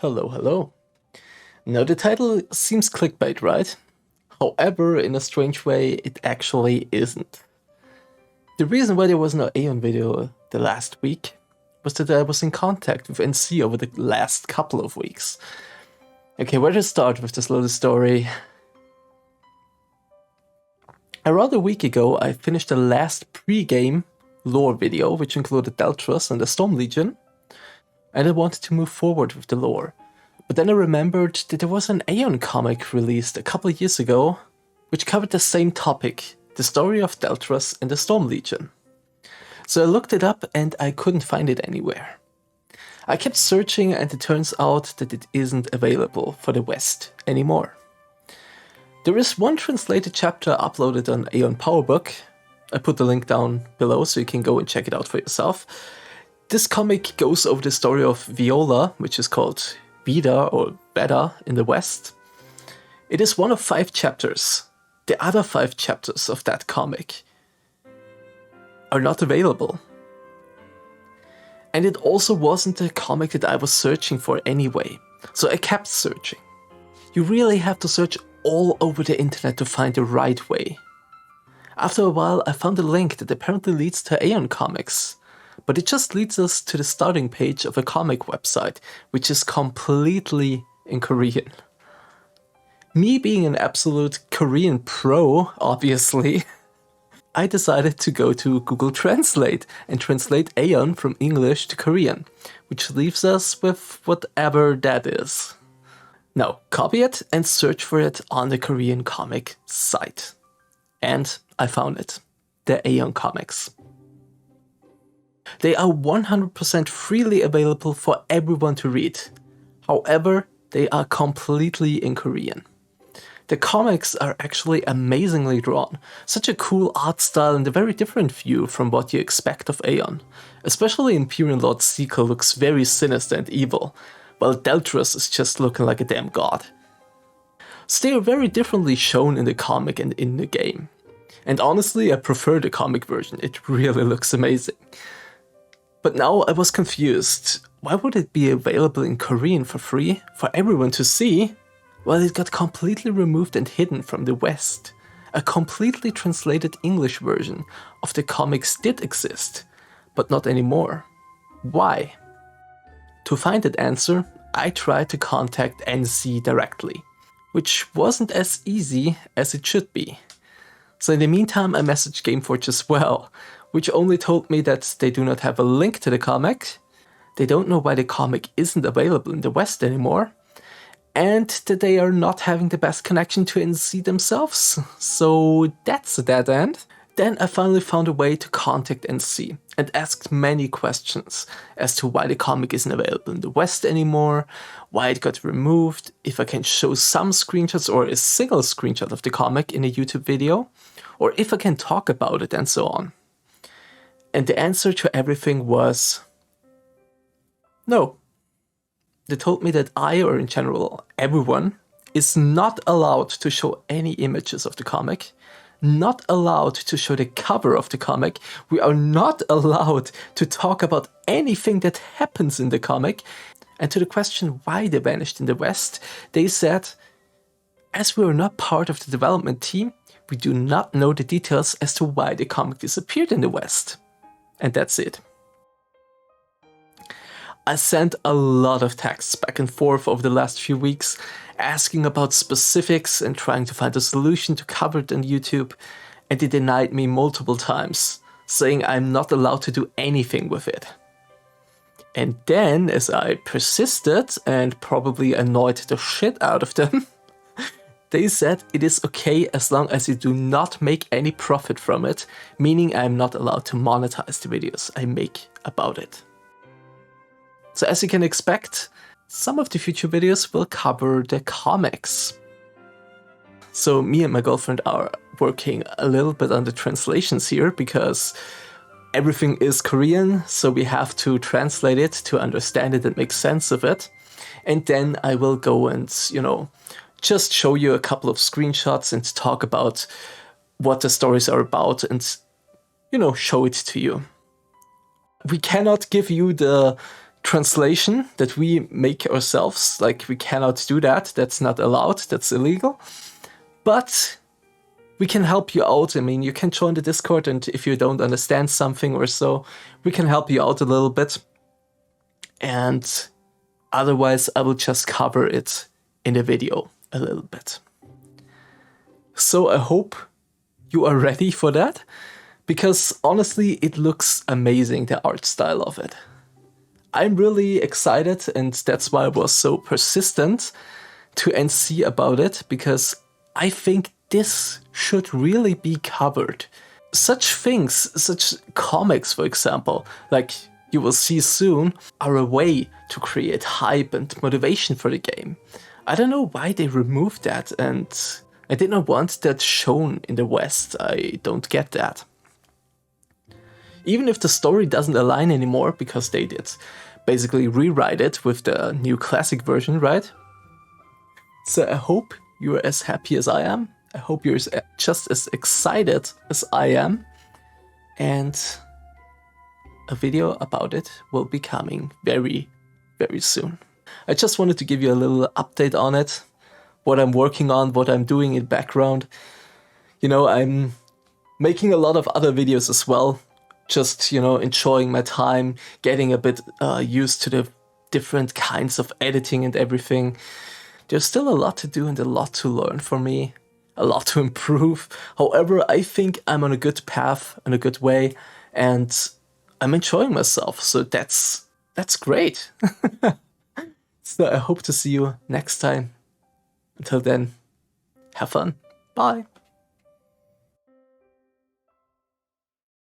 Hello, hello. Now the title seems clickbait, right? However, in a strange way, it actually isn't. The reason why there was no AION video the last week was that I was in contact with NC over the last couple of weeks. Okay, where to start with this little story? Around a week ago, I finished the last pre-game lore video, which included Deltros and the Storm Legion, and I wanted to move forward with the lore. But then I remembered that there was an AION comic released a couple of years ago, which covered the same topic, the story of Deltros and the Storm Legion. So I looked it up and I couldn't find it anywhere. I kept searching and it turns out that it isn't available for the West anymore. There is one translated chapter uploaded on AION PowerBook. I put the link down below so you can go and check it out for yourself. This comic goes over the story of Viola, which is called Vida or Beta in the West. It is one of 5 chapters. The other 5 chapters of that comic are not available. And it also wasn't the comic that I was searching for anyway, so I kept searching. You really have to search all over the internet to find the right way. After a while I found a link that apparently leads to AION Comics, but it just leads us to the starting page of a comic website, which is completely in Korean. Me being an absolute Korean pro, obviously, I decided to go to Google Translate and translate AION from English to Korean, which leaves us with whatever that is. Now, copy it and search for it on the Korean comic site. And I found it. The AION Comics. They are 100% freely available for everyone to read. However, they are completely in Korean. The comics are actually amazingly drawn, such a cool art style and a very different view from what you expect of AION. Especially Imperial Lord Seeker looks very sinister and evil, while Deltros is just looking like a damn god. So they are very differently shown in the comic and in the game. And honestly, I prefer the comic version, it really looks amazing. But now I was confused. Why would it be available in Korean for free, for everyone to see, while it got completely removed and hidden from the West? A completely translated English version of the comics did exist, but not anymore. Why? To find that answer, I tried to contact NC directly, which wasn't as easy as it should be. So in the meantime I messaged Gameforge as well, which only told me that they do not have a link to the comic, they don't know why the comic isn't available in the West anymore, and that they are not having the best connection to NC themselves. So that's a dead end. Then I finally found a way to contact NC and asked many questions as to why the comic isn't available in the West anymore, why it got removed, if I can show some screenshots or a single screenshot of the comic in a YouTube video, or if I can talk about it and so on. And the answer to everything was no. They told me that I, or in general everyone, is not allowed to show any images of the comic, not allowed to show the cover of the comic, we are not allowed to talk about anything that happens in the comic, and to the question why they vanished in the West, they said, as we are not part of the development team, we do not know the details as to why the comic disappeared in the West. And that's it. I sent a lot of texts back and forth over the last few weeks, asking about specifics and trying to find a solution to cover it on YouTube, and they denied me multiple times, saying I'm not allowed to do anything with it. And then, as I persisted and probably annoyed the shit out of them, they said it is okay as long as you do not make any profit from it, meaning I'm not allowed to monetize the videos I make about it. So as you can expect, some of the future videos will cover the comics. So me and my girlfriend are working a little bit on the translations here because everything is Korean, so we have to translate it to understand it and make sense of it. And then I will go and, just show you a couple of screenshots and talk about what the stories are about and, show it to you. We cannot give you the translation that we make ourselves. Like, we cannot do that. That's not allowed. That's illegal. But we can help you out. I mean, you can join the Discord, and if you don't understand something or so, we can help you out a little bit. And otherwise, I will just cover it in the video a little bit. So I hope you are ready for that, because honestly, it looks amazing, the art style of it. I'm really excited, and that's why I was so persistent to NC about it, because I think this should really be covered. Such things, such comics, for example, like you will see soon, are a way to create hype and motivation for the game. I don't know why they removed that, and I did not want that shown in the West. I don't get that. Even if the story doesn't align anymore, because they did basically rewrite it with the new classic version, right? So I hope you're as happy as I am. I hope you're just as excited as I am. And a video about it will be coming very, very soon. I just wanted to give you a little update on it, what I'm working on, what I'm doing in background. You know, I'm making a lot of other videos as well. Just, you know, enjoying my time, getting a bit used to the different kinds of editing and everything. There's still a lot to do and a lot to learn for me, a lot to improve. However, I think I'm on a good path, in a good way, and I'm enjoying myself. So that's great. So I hope to see you next time. Until then, have fun. Bye.